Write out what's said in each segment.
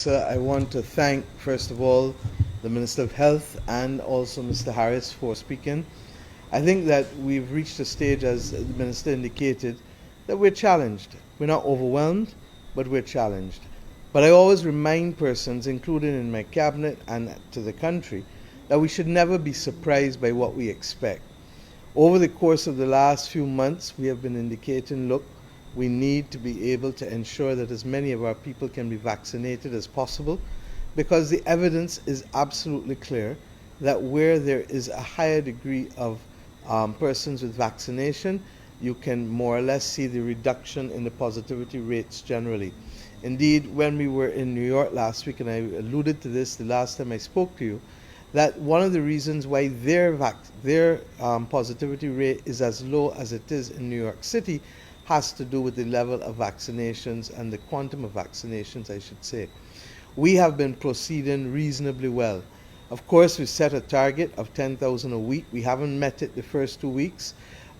Sir, I want to thank, first of all, the Minister of Health and also Mr. Harris for speaking. I think that we've reached a stage, as the Minister indicated, that we're challenged. We're not overwhelmed, but we're challenged. But I always remind persons, including in my cabinet and to the country, that we should never be surprised by what we expect. Over the course of the last few months, we have been indicating, look, we need to be able to ensure that as many of our people can be vaccinated as possible, because the evidence is absolutely clear that where there is a higher degree of persons with vaccination, you can more or less see the reduction in the positivity rates generally. Indeed, when we were in New York last week, and I alluded to this the last time I spoke to you, that one of the reasons why their positivity rate is as low as it is in New York City has to do with the level of vaccinations and the quantum of vaccinations, I should say. We have been proceeding reasonably well. Of course, we set a target of 10,000 a week. We haven't met it the first 2 weeks,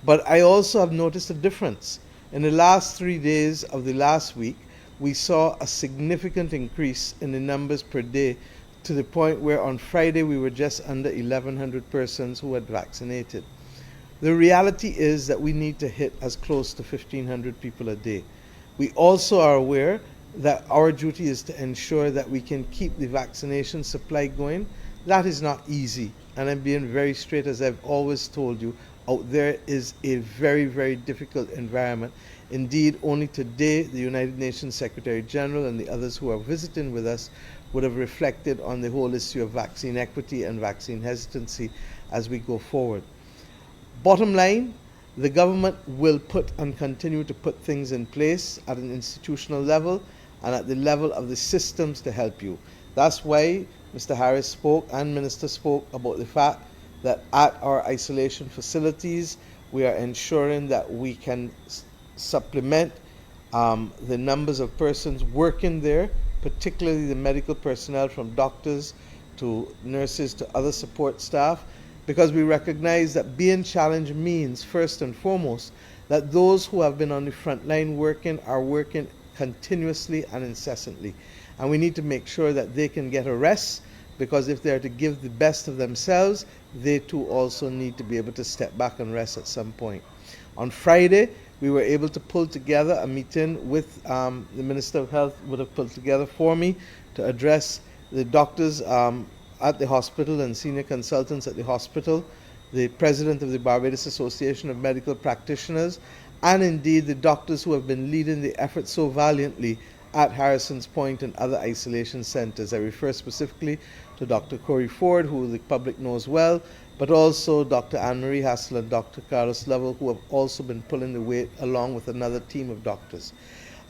but I also have noticed a difference. In the last 3 days of the last week, we saw a significant increase in the numbers per day, to the point where on Friday we were just under 1,100 persons who had vaccinated. The reality is that we need to hit as close to 1,500 people a day. We also are aware that our duty is to ensure that we can keep the vaccination supply going. That is not easy, and I'm being very straight, as I've always told you. Out there is a very, very difficult environment. Indeed, only today the United Nations Secretary General and the others who are visiting with us would have reflected on the whole issue of vaccine equity and vaccine hesitancy as we go forward. Bottom line, the government will put and continue to put things in place at an institutional level and at the level of the systems to help you. That's why Mr. Harris spoke and Minister spoke about the fact that at our isolation facilities, we are ensuring that we can supplement the numbers of persons working there, particularly the medical personnel, from doctors to nurses to other support staff, because we recognize that being challenged means, first and foremost, that those who have been on the front line working are working continuously and incessantly. And we need to make sure that they can get a rest, because if they are to give the best of themselves, they too also need to be able to step back and rest at some point. On Friday, we were able to pull together a meeting with the Minister of Health would have pulled together for me to address the doctors at the hospital and senior consultants at the hospital, the president of the Barbados Association of Medical Practitioners, and indeed the doctors who have been leading the effort so valiantly at Harrison's Point and other isolation centers. I refer specifically to Dr. Corey Ford, who the public knows well, but also Dr. Anne-Marie Hassel and Dr. Carlos Lovell, who have also been pulling the weight along with another team of doctors.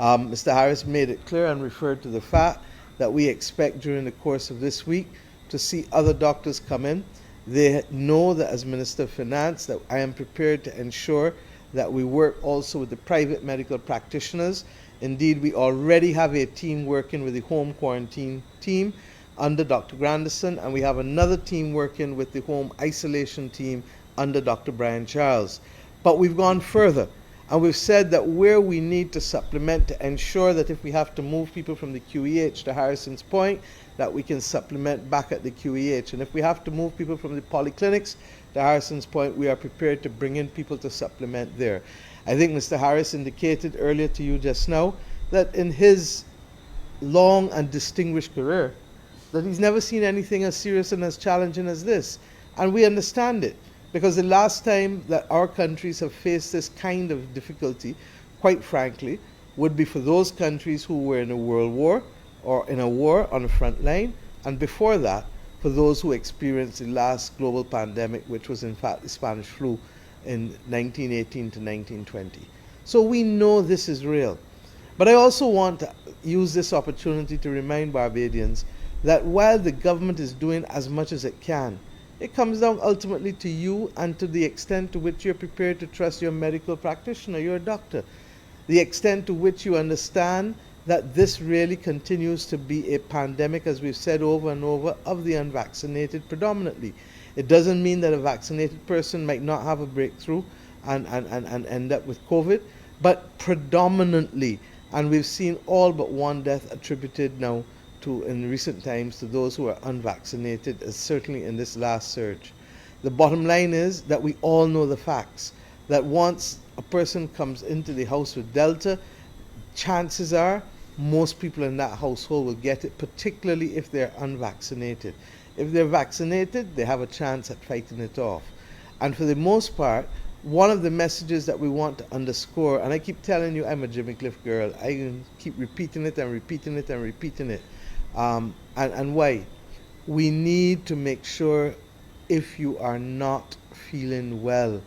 Mr. Harris made it clear and referred to the fact that we expect during the course of this week to see other doctors come in. They know that as Minister of Finance that I am prepared to ensure that we work also with the private medical practitioners. Indeed, we already have a team working with the home quarantine team under Dr. Grandison, and we have another team working with the home isolation team under Dr. Brian Charles. But we've gone further, and we've said that where we need to supplement to ensure that if we have to move people from the QEH to Harrison's Point, that we can supplement back at the QEH. And if we have to move people from the polyclinics to Harrison's Point, we are prepared to bring in people to supplement there. I think Mr. Harris indicated earlier to you just now that in his long and distinguished career, that he's never seen anything as serious and as challenging as this. And we understand it, because the last time that our countries have faced this kind of difficulty, quite frankly, would be for those countries who were in a world war or in a war on the front line, and before that, for those who experienced the last global pandemic, which was in fact the Spanish flu in 1918 to 1920. So we know this is real. But I also want to use this opportunity to remind Barbadians that while the government is doing as much as it can, it comes down ultimately to you and to the extent to which you're prepared to trust your medical practitioner, your doctor, the extent to which you understand that this really continues to be a pandemic, as we've said over and over, of the unvaccinated predominantly. It doesn't mean that a vaccinated person might not have a breakthrough and end up with COVID, but predominantly, and we've seen all but one death attributed now in recent times to those who are unvaccinated, certainly in this last surge. The bottom line is that we all know the facts, that once a person comes into the house with Delta, chances are most people in that household will get it, particularly if they're unvaccinated. If they're vaccinated, they have a chance at fighting it off. And for the most part, one of the messages that we want to underscore, and I keep telling you I'm a Jimmy Cliff girl, I can keep repeating it and repeating it and repeating it. And why? We need to make sure, if you are not feeling well,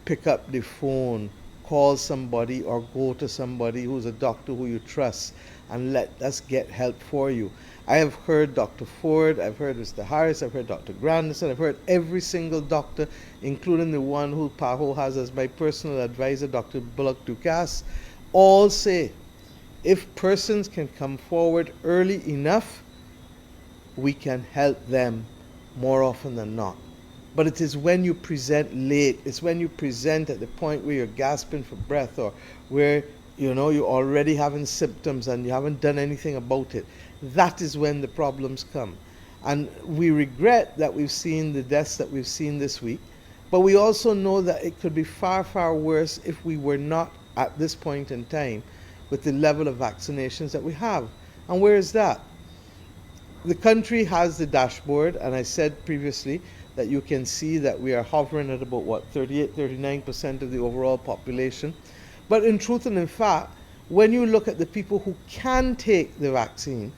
pick up the phone, call somebody or go to somebody who's a doctor who you trust and let us get help for you. I have heard Dr. Ford, I've heard Mr. Harris, I've heard Dr. Grandison, I've heard every single doctor, including the one who Paho has as my personal advisor, Dr. Bullock Dukas, all say if persons can come forward early enough, we can help them more often than not. But it is when you present late, it's when you present at the point where you're gasping for breath, or where you're already having symptoms and you haven't done anything about it. That is when the problems come. And we regret that we've seen the deaths that we've seen this week, but we also know that it could be far, far worse if we were not at this point in time with the level of vaccinations that we have. And where is that? The country has the dashboard, and I said previously that you can see that we are hovering at about 38, 39% of the overall population. But in truth and in fact, when you look at the people who can take the vaccine,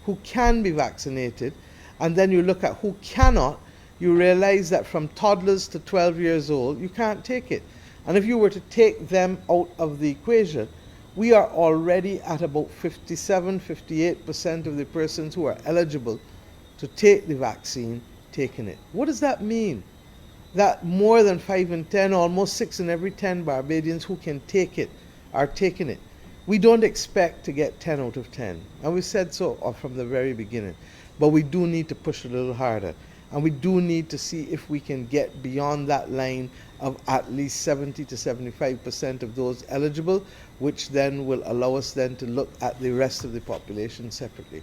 who can be vaccinated, and then you look at who cannot, you realize that from toddlers to 12 years old, you can't take it. And if you were to take them out of the equation, we are already at about 57, 58% of the persons who are eligible to take the vaccine taking it. What does that mean? That more than 5 in 10, almost 6 in every 10 Barbadians who can take it are taking it. We don't expect to get 10 out of 10, and we said so from the very beginning. But we do need to push a little harder, and we do need to see if we can get beyond that line of at least 70 to 75% of those eligible, which then will allow us then to look at the rest of the population separately.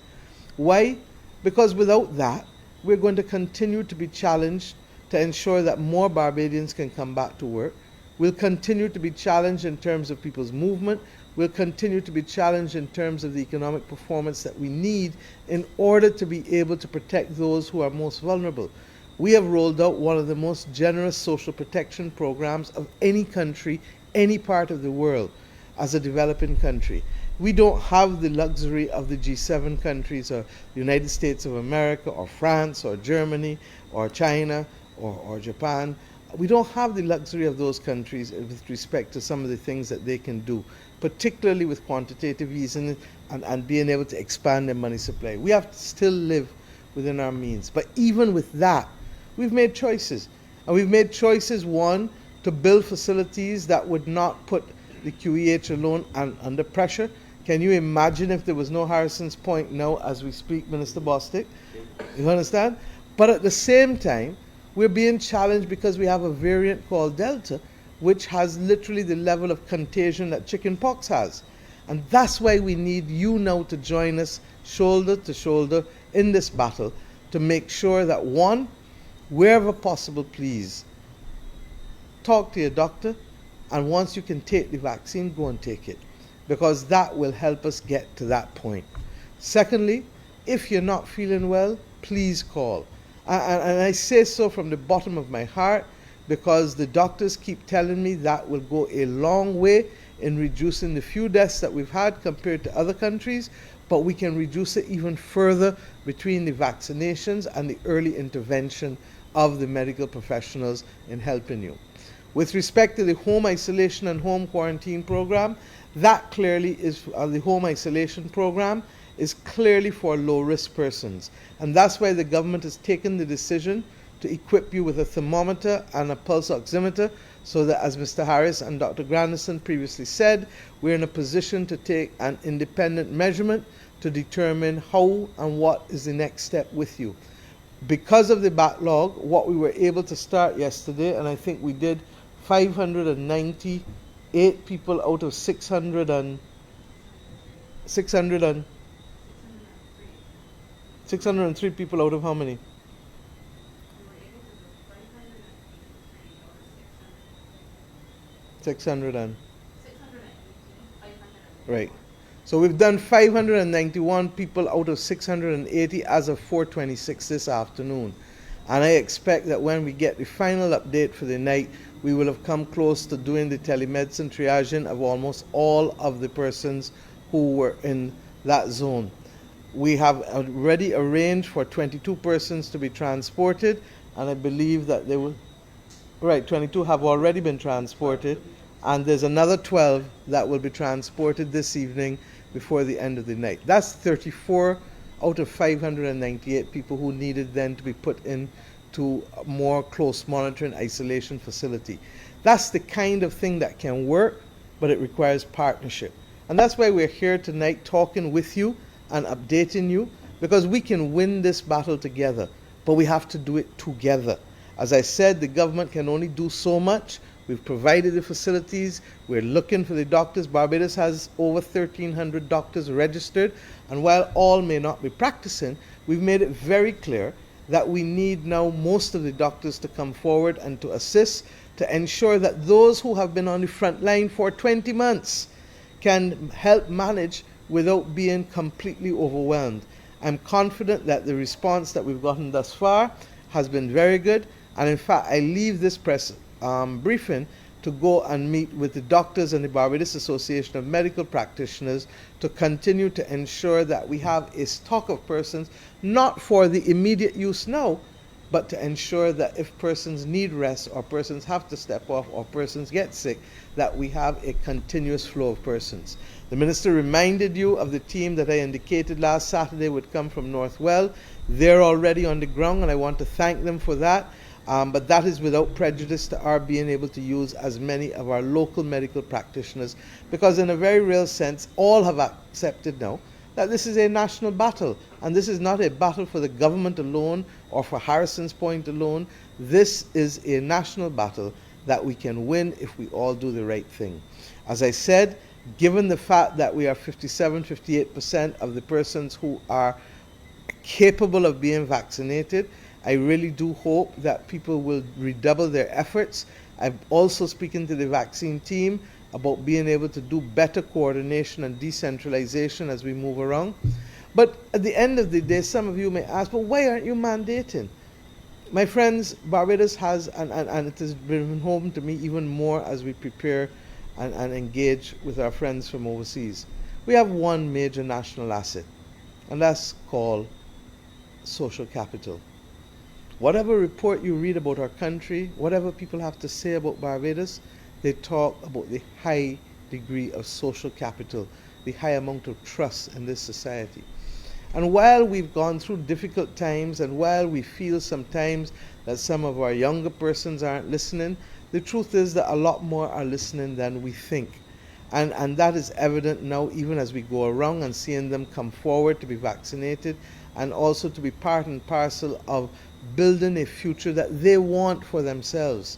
Why? Because without that, we're going to continue to be challenged to ensure that more Barbadians can come back to work. We'll continue to be challenged in terms of people's movement. We'll continue to be challenged in terms of the economic performance that we need in order to be able to protect those who are most vulnerable. We have rolled out one of the most generous social protection programs of any country, any part of the world, as a developing country. We don't have the luxury of the G7 countries, or the United States of America, or France, or Germany, or China, or Japan. We don't have the luxury of those countries with respect to some of the things that they can do, particularly with quantitative easing and being able to expand their money supply. We have to still live within our means. But even with that, we've made choices. And we've made choices, one, to build facilities that would not put the QEH alone under pressure. Can you imagine if there was no Harrison's Point now as we speak, Minister Bostic? You understand? But at the same time, we're being challenged because we have a variant called Delta, which has literally the level of contagion that chickenpox has. And that's why we need you now to join us shoulder to shoulder in this battle to make sure that, one, wherever possible, please, talk to your doctor, and once you can take the vaccine, go and take it, because that will help us get to that point. Secondly, if you're not feeling well, please call. And I say so from the bottom of my heart, because the doctors keep telling me that will go a long way in reducing the few deaths that we've had compared to other countries, but we can reduce it even further between the vaccinations and the early intervention of the medical professionals in helping you. With respect to the home isolation and home quarantine program, that clearly is, the home isolation program is clearly for low-risk persons. And that's why the government has taken the decision to equip you with a thermometer and a pulse oximeter, so that, as Mr. Harris and Dr. Grandison previously said, we're in a position to take an independent measurement to determine how and what is the next step with you. Because of the backlog, what we were able to start yesterday, and I think we did 598 people out of 603 603 people out of how many? We were able to do 583 out of 600 and 618, right. So we've done 591 people out of 680 as of 4:26 this afternoon. And I expect that when we get the final update for the night, we will have come close to doing the telemedicine triaging of almost all of the persons who were in that zone. We have already arranged for 22 persons to be transported, and I believe that they will. Right, 22 have already been transported, and there's another 12 that will be transported this evening before the end of the night. That's 34 out of 598 people who needed then to be put into a more close monitoring isolation facility. That's the kind of thing that can work, but it requires partnership. And that's why we're here tonight talking with you and updating you, because we can win this battle together, but we have to do it together. As I said, the government can only do so much. We've provided the facilities. We're looking for the doctors. Barbados has over 1,300 doctors registered. And while all may not be practicing, we've made it very clear that we need now most of the doctors to come forward and to assist to ensure that those who have been on the front line for 20 months can help manage without being completely overwhelmed. I'm confident that the response that we've gotten thus far has been very good. And in fact, I leave this press briefing to go and meet with the doctors and the Barbados Association of Medical Practitioners to continue to ensure that we have a stock of persons, not for the immediate use now, but to ensure that if persons need rest or persons have to step off or persons get sick, that we have a continuous flow of persons. The Minister reminded you of the team that I indicated last Saturday would come from Northwell. They're already on the ground, and I want to thank them for that. But that is without prejudice to our being able to use as many of our local medical practitioners, because in a very real sense, all have accepted now that this is a national battle, and this is not a battle for the government alone or for Harrison's Point alone. This is a national battle that we can win if we all do the right thing. As I said, given the fact that we are 57-58% of the persons who are capable of being vaccinated, I really do hope that people will redouble their efforts. I'm also speaking to the vaccine team about being able to do better coordination and decentralization as we move around. But at the end of the day, some of you may ask, well, why aren't you mandating? My friends, Barbados has, and it has been home to me even more as we prepare and engage with our friends from overseas. We have one major national asset, and that's called social capital. Whatever report you read about our country, whatever people have to say about Barbados, they talk about the high degree of social capital, the high amount of trust in this society. And while we've gone through difficult times, and while we feel sometimes that some of our younger persons aren't listening, the truth is that a lot more are listening than we think. And that is evident now, even as we go around and seeing them come forward to be vaccinated, and also to be part and parcel of building a future that they want for themselves.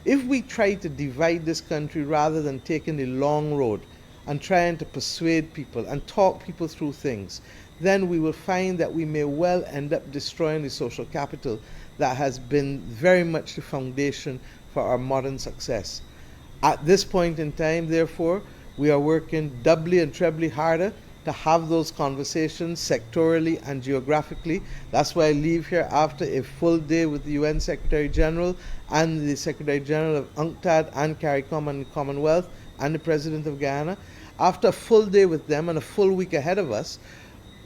If we try to divide this country rather than taking the long road and trying to persuade people and talk people through things, then we will find that we may well end up destroying the social capital that has been very much the foundation for our modern success. At this point in time, therefore, we are working doubly and trebly harder to have those conversations sectorally and geographically. That's why I leave here after a full day with the UN Secretary General and the Secretary General of UNCTAD and CARICOM and Commonwealth and the President of Guyana. After a full day with them and a full week ahead of us,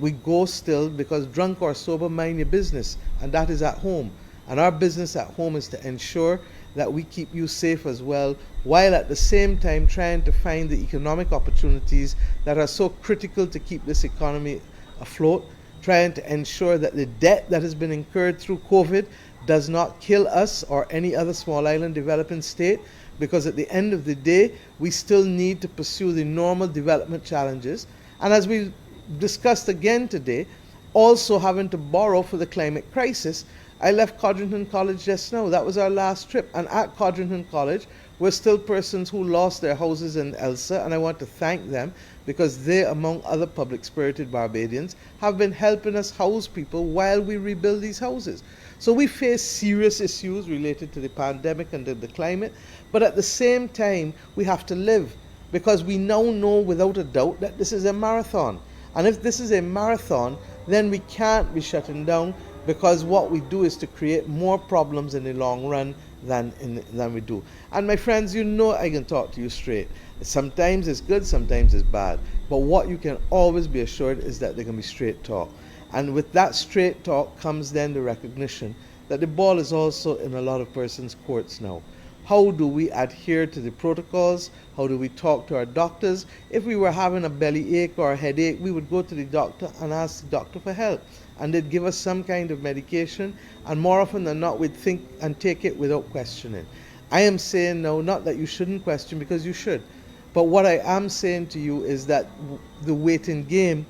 we go still, because drunk or sober, mind your business, and that is at home. And our business at home is to ensure that we keep you safe as well, while at the same time trying to find the economic opportunities that are so critical to keep this economy afloat, trying to ensure that the debt that has been incurred through COVID does not kill us or any other small island developing state, because at the end of the day, we still need to pursue the normal development challenges. And as we discussed again today, also having to borrow for the climate crisis. I left Codrington College just now. That was our last trip. And at Codrington College, were still persons who lost their houses in Elsa, and I want to thank them because they, among other public-spirited Barbadians, have been helping us house people while we rebuild these houses. So we face serious issues related to the pandemic and the climate, but at the same time, we have to live because we now know without a doubt that this is a marathon. And if this is a marathon, then we can't be shutting down because what we do is to create more problems in the long run than we do. And my friends, you know I can talk to you straight. Sometimes it's good, sometimes it's bad. But what you can always be assured is that there can be straight talk. And with that straight talk comes then the recognition that the ball is also in a lot of persons' courts now. How do we adhere to the protocols? How do we talk to our doctors? If we were having a belly ache or a headache, we would go to the doctor and ask the doctor for help. And they'd give us some kind of medication, and more often than not, we'd think and take it without questioning. I am saying now, not that you shouldn't question, because you should, but what I am saying to you is that the waiting game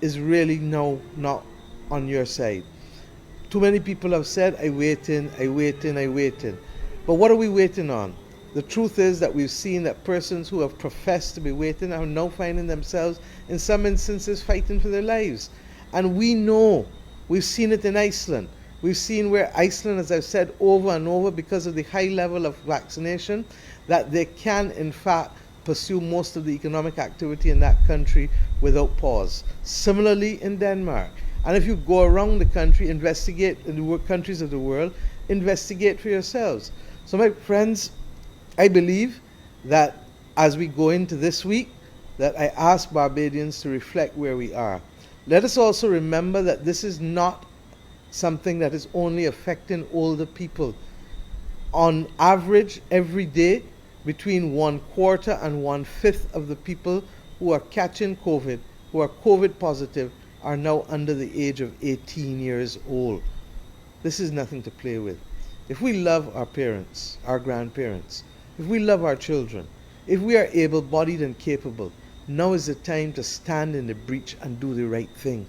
is really now not on your side. Too many people have said, I waiting, I waiting, I waiting. But what are we waiting on? The truth is that we've seen that persons who have professed to be waiting are now finding themselves, in some instances, fighting for their lives. And we know, we've seen it in Iceland. We've seen where Iceland, as I've said over and over, because of the high level of vaccination, that they can, in fact, pursue most of the economic activity in that country without pause. Similarly, in Denmark. And if you go around the country, investigate in the countries of the world, investigate for yourselves. So my friends, I believe that as we go into this week, that I ask Barbadians to reflect where we are. Let us also remember that this is not something that is only affecting older people. On average, every day, between 1/4 and 1/5 of the people who are catching COVID, who are COVID positive, are now under the age of 18 years old. This is nothing to play with. If we love our parents, our grandparents, if we love our children, if we are able-bodied and capable, now is the time to stand in the breach and do the right thing.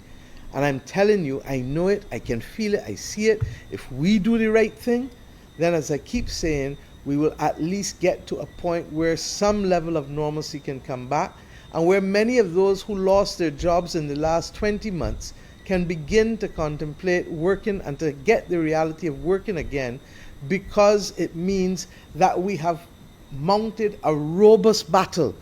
And I'm telling you, I know it, I can feel it, I see it. If we do the right thing, then as I keep saying, we will at least get to a point where some level of normalcy can come back, and where many of those who lost their jobs in the last 20 months can begin to contemplate working and to get the reality of working again, because it means that we have mounted a robust battle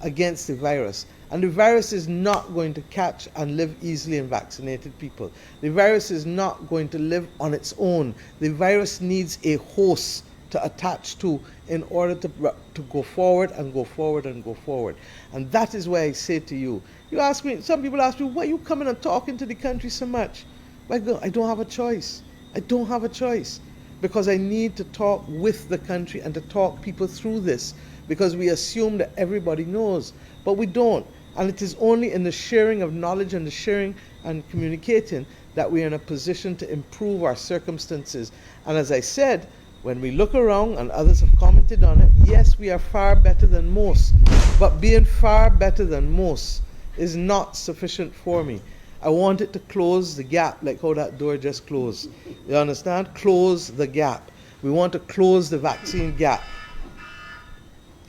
against the virus. And the virus is not going to catch and live easily in vaccinated people. The virus is not going to live on its own. The virus needs a host to attach to in order to go forward and go forward and go forward. And that is why I say to you, you ask me, some people ask me, why are you coming and talking to the country so much? I don't have a choice. I don't have a choice. Because I need to talk with the country and to talk people through this, because we assume that everybody knows, but we don't. And it is only in the sharing of knowledge and the sharing and communicating that we are in a position to improve our circumstances. And as I said, when we look around, and others have commented on it, yes, we are far better than most, but being far better than most is not sufficient for me. I want it to close the gap, like how that door just closed. You understand? Close the gap. We want to close the vaccine gap.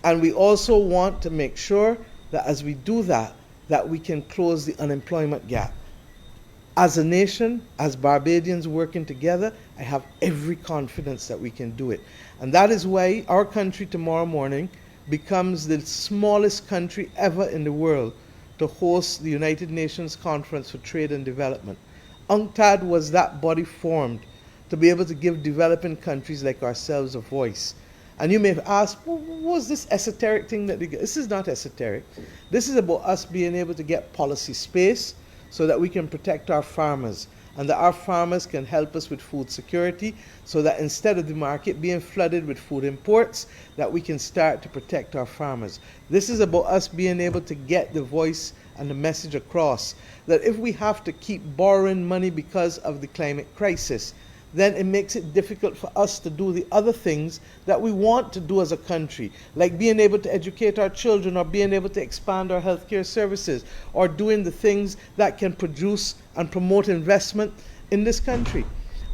And we also want to make sure that as we do that, that we can close the unemployment gap. As a nation, as Barbadians working together, I have every confidence that we can do it. And that is why our country tomorrow morning becomes the smallest country ever in the world to host the United Nations Conference for Trade and Development. UNCTAD was that body formed to be able to give developing countries like ourselves a voice. And you may have asked, well, what was this esoteric thing that they get? This is not esoteric. This is about us being able to get policy space so that we can protect our farmers, and that our farmers can help us with food security, so that instead of the market being flooded with food imports, that we can start to protect our farmers. This is about us being able to get the voice and the message across that if we have to keep borrowing money because of the climate crisis, then it makes it difficult for us to do the other things that we want to do as a country, like being able to educate our children, or being able to expand our healthcare services, or doing the things that can produce and promote investment in this country.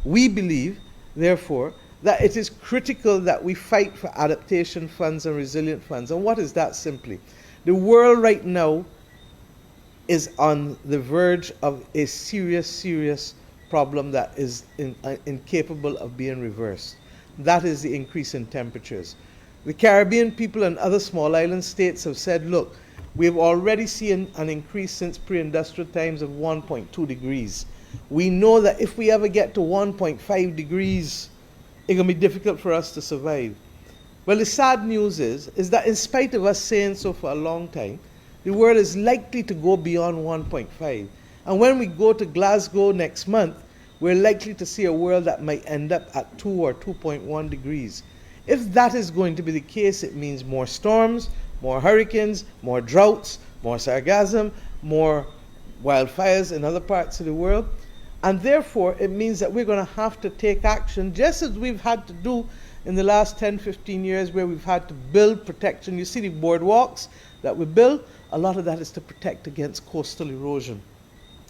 We believe, therefore, that it is critical that we fight for adaptation funds and resilient funds. And what is that simply? The world right now is on the verge of a serious, serious problem that is incapable of being reversed. That is the increase in temperatures. The Caribbean people and other small island states have said, look, we've already seen an increase since pre-industrial times of 1.2 degrees. We know that if we ever get to 1.5 degrees, it's going to be difficult for us to survive. Well, the sad news is that in spite of us saying so for a long time, the world is likely to go beyond 1.5. And when we go to Glasgow next month, we're likely to see a world that might end up at 2 or 2.1 degrees. If that is going to be the case, it means more storms, more hurricanes, more droughts, more sargassum, more wildfires in other parts of the world. And therefore, it means that we're going to have to take action, just as we've had to do in the last 10, 15 years, where we've had to build protection. You see the boardwalks that we build, a lot of that is to protect against coastal erosion.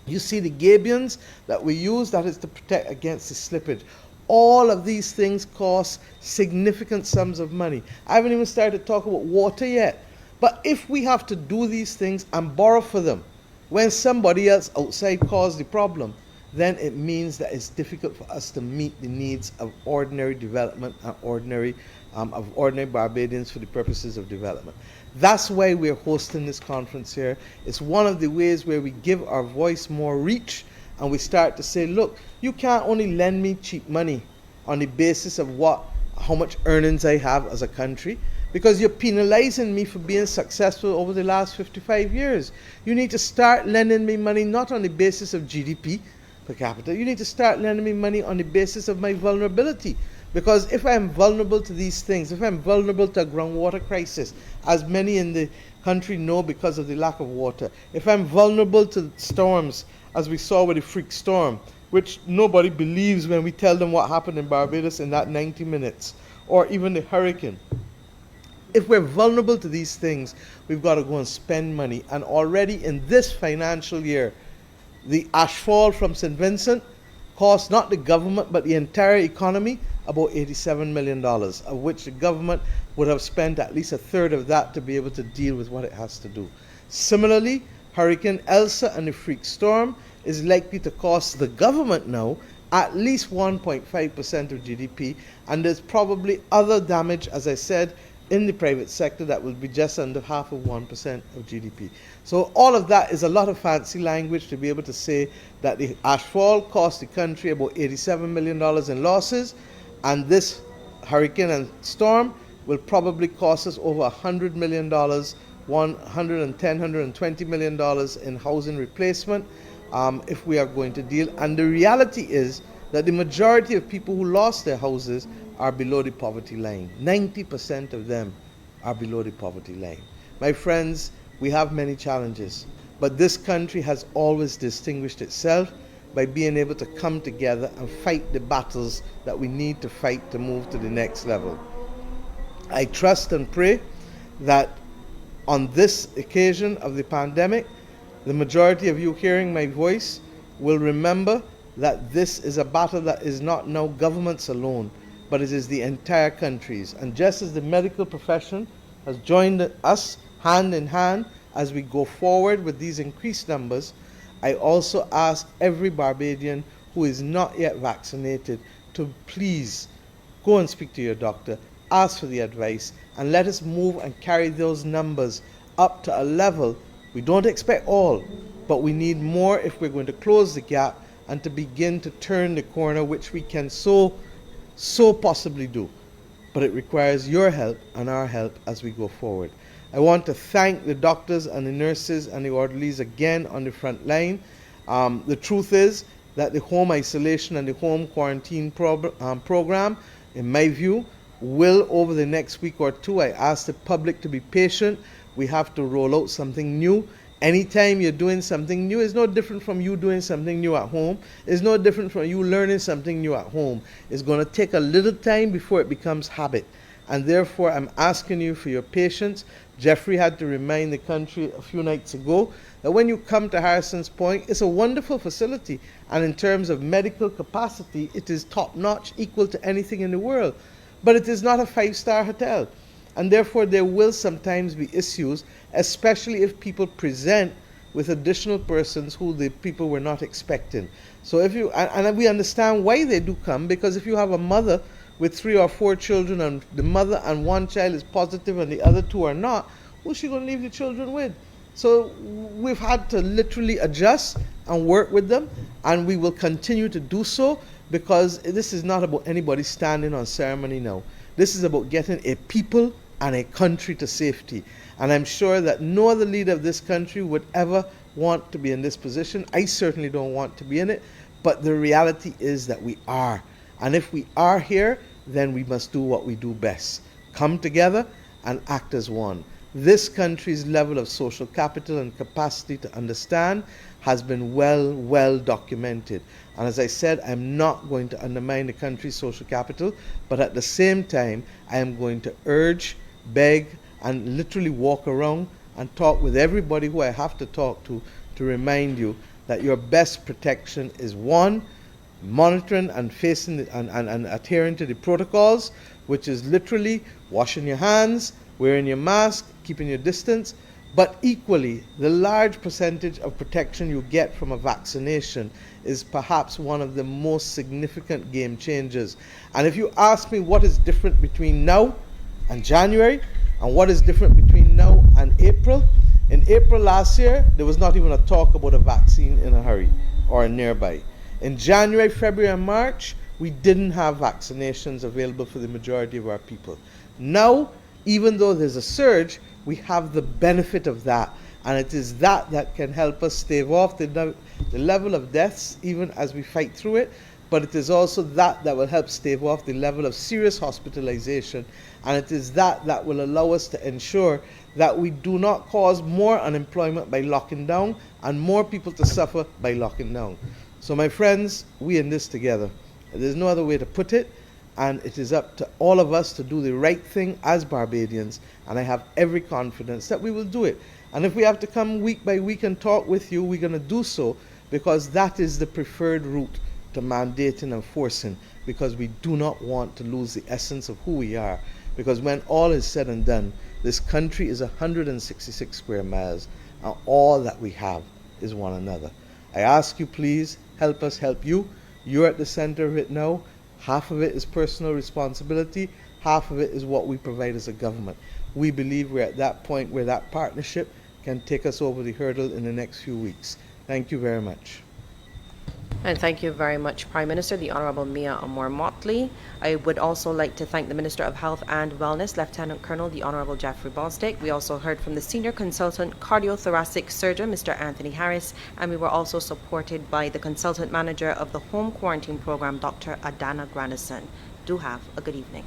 You see the gabions that we use, that is to protect against the slippage. All of these things cost significant sums of money. I haven't even started to talk about water yet. But if we have to do these things and borrow for them when somebody else outside caused the problem, then it means that it's difficult for us to meet the needs of ordinary development and ordinary Barbadians for the purposes of development. That's why we're hosting this conference here. It's one of the ways where we give our voice more reach, and we start to say, look, you can't only lend me cheap money on the basis of how much earnings I have as a country, because you're penalizing me for being successful over the last 55 years. You need to start lending me money not on the basis of GDP per capita. You need to start lending me money on the basis of my vulnerability. Because if I'm vulnerable to these things, if I'm vulnerable to a groundwater crisis, as many in the country know because of the lack of water, if I'm vulnerable to storms, as we saw with the freak storm, which nobody believes when we tell them what happened in Barbados in that 90 minutes, or even the hurricane. If we're vulnerable to these things, we've got to go and spend money. And already in this financial year, the ashfall from St. Vincent cost not the government but the entire economy about $87 million, of which the government would have spent at least a third of that to be able to deal with what it has to do. Similarly, Hurricane Elsa and the freak storm is likely to cost the government now at least 1.5% of GDP, and there's probably other damage, as I said, in the private sector that will be just under half of 1% of GDP. So all of that is a lot of fancy language to be able to say that the ashfall cost the country about $87 million in losses, and this hurricane and storm will probably cost us over $100 million, $110, $120 million in housing replacement if we are going to deal. And the reality is that the majority of people who lost their houses are below the poverty line. 90% of them are below the poverty line. My friends, we have many challenges, but this country has always distinguished itself by being able to come together and fight the battles that we need to fight to move to the next level. I trust and pray that on this occasion of the pandemic, the majority of you hearing my voice will remember that this is a battle that is not now governments alone, but it is the entire countries. And just as the medical profession has joined us hand in hand as we go forward with these increased numbers, I also ask every Barbadian who is not yet vaccinated to please go and speak to your doctor, ask for the advice, and let us move and carry those numbers up to a level. We don't expect all, but we need more if we're going to close the gap and to begin to turn the corner, which we can so possibly do. But it requires your help and our help as we go forward. I want to thank the doctors and the nurses and the orderlies again on the front line. The truth is that the home isolation and the home quarantine program, in my view, will over the next week or two, I ask the public to be patient. We have to roll out something new. Anytime you're doing something new, it's no different from you doing something new at home. It's no different from you learning something new at home. It's going to take a little time before it becomes habit. And therefore, I'm asking you for your patience. Jeffrey had to remind the country a few nights ago that when you come to Harrison's Point, it's a wonderful facility. And in terms of medical capacity, it is top-notch, equal to anything in the world. But it is not a five-star hotel. And therefore, there will sometimes be issues, especially if people present with additional persons who the people were not expecting. So if you, and we understand why they do come, because if you have a mother with 3 or 4 children and the mother and one child is positive and the other 2 are not, who's she going to leave the children with? So we've had to literally adjust and work with them, and we will continue to do so, because this is not about anybody standing on ceremony now. This is about getting a people and a country to safety. And I'm sure that no other leader of this country would ever want to be in this position. I certainly don't want to be in it, but the reality is that we are. And if we are here, then we must do what we do best. Come together and act as one. This country's level of social capital and capacity to understand has been well documented. And as I said, I'm not going to undermine the country's social capital, but at the same time, I am going to urge, beg, and literally walk around and talk with everybody who I have to talk to remind you that your best protection is, one, monitoring and facing and adhering to the protocols, which is literally washing your hands, wearing your mask, keeping your distance, but equally, the large percentage of protection you get from a vaccination is perhaps one of the most significant game changers. And if you ask me what is different between now and January, and what is different between now and April, in April last year, there was not even a talk about a vaccine in a hurry or nearby. In January, February, and March, we didn't have vaccinations available for the majority of our people. Now, even though there's a surge, we have the benefit of that. And it is that that can help us stave off the level of deaths, even as we fight through it. But it is also that that will help stave off the level of serious hospitalization. And it is that that will allow us to ensure that we do not cause more unemployment by locking down and more people to suffer by locking down. So my friends, we in this together. There's no other way to put it. And it is up to all of us to do the right thing as Barbadians. And I have every confidence that we will do it. And if we have to come week by week and talk with you, we're going to do so, because that is the preferred route to mandating and forcing, because we do not want to lose the essence of who we are. Because when all is said and done, this country is 166 square miles, and all that we have is one another. I ask you, please, help us help you. You're at the center of it now. Half of it is personal responsibility. Half of it is what we provide as a government. We believe we're at that point where that partnership can take us over the hurdle in the next few weeks. Thank you very much. And thank you very much, Prime Minister, the Honourable Mia Amor Mottley. I would also like to thank the Minister of Health and Wellness, Lieutenant Colonel the Honourable Jeffrey Bostic. We also heard from the Senior Consultant Cardiothoracic Surgeon, Mr. Anthony Harris, and we were also supported by the Consultant Manager of the Home Quarantine Programme, Dr. Adana Granison. Do have a good evening.